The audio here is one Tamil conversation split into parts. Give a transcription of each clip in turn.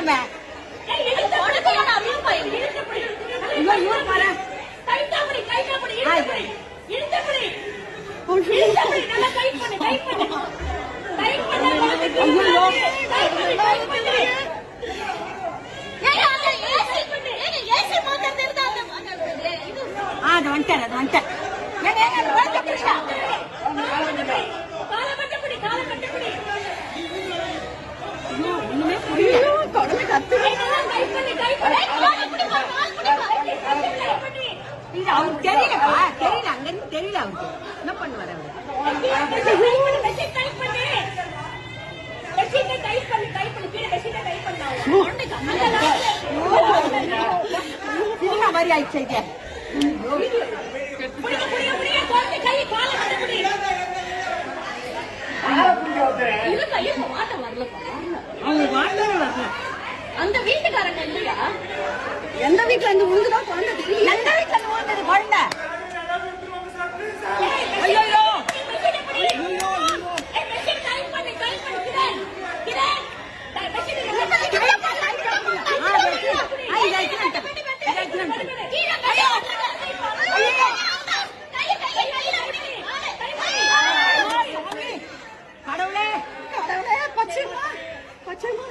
போட்டுருவேன். அது வந்துட்டேன் அது வந்துட்டேன். ஒண்ணுமே புரியல. அவருக்கு தெரியலப்பா, தெரியல, அங்க இருந்து தெரியல அவருக்கு என்ன பண்ணுவாரு அவரு. சினிமா மாதிரி ஆயிடுச்சு இது. அந்த வீட்டுக்காரங்க இல்லையா? எந்த வீட்டுல இருந்து உழுதுதான் குழந்தை, எந்த வீட்டுல இருந்து உழுந்தது குழந்தை? ஐயோ கடவுளே கடவுளே, பச்சைமா பச்சைமா.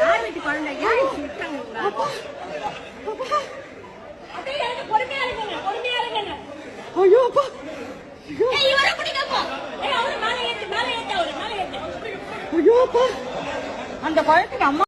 யார் வீட்டு குழந்தை? யாரு அந்த குழந்தைக்கு அம்மா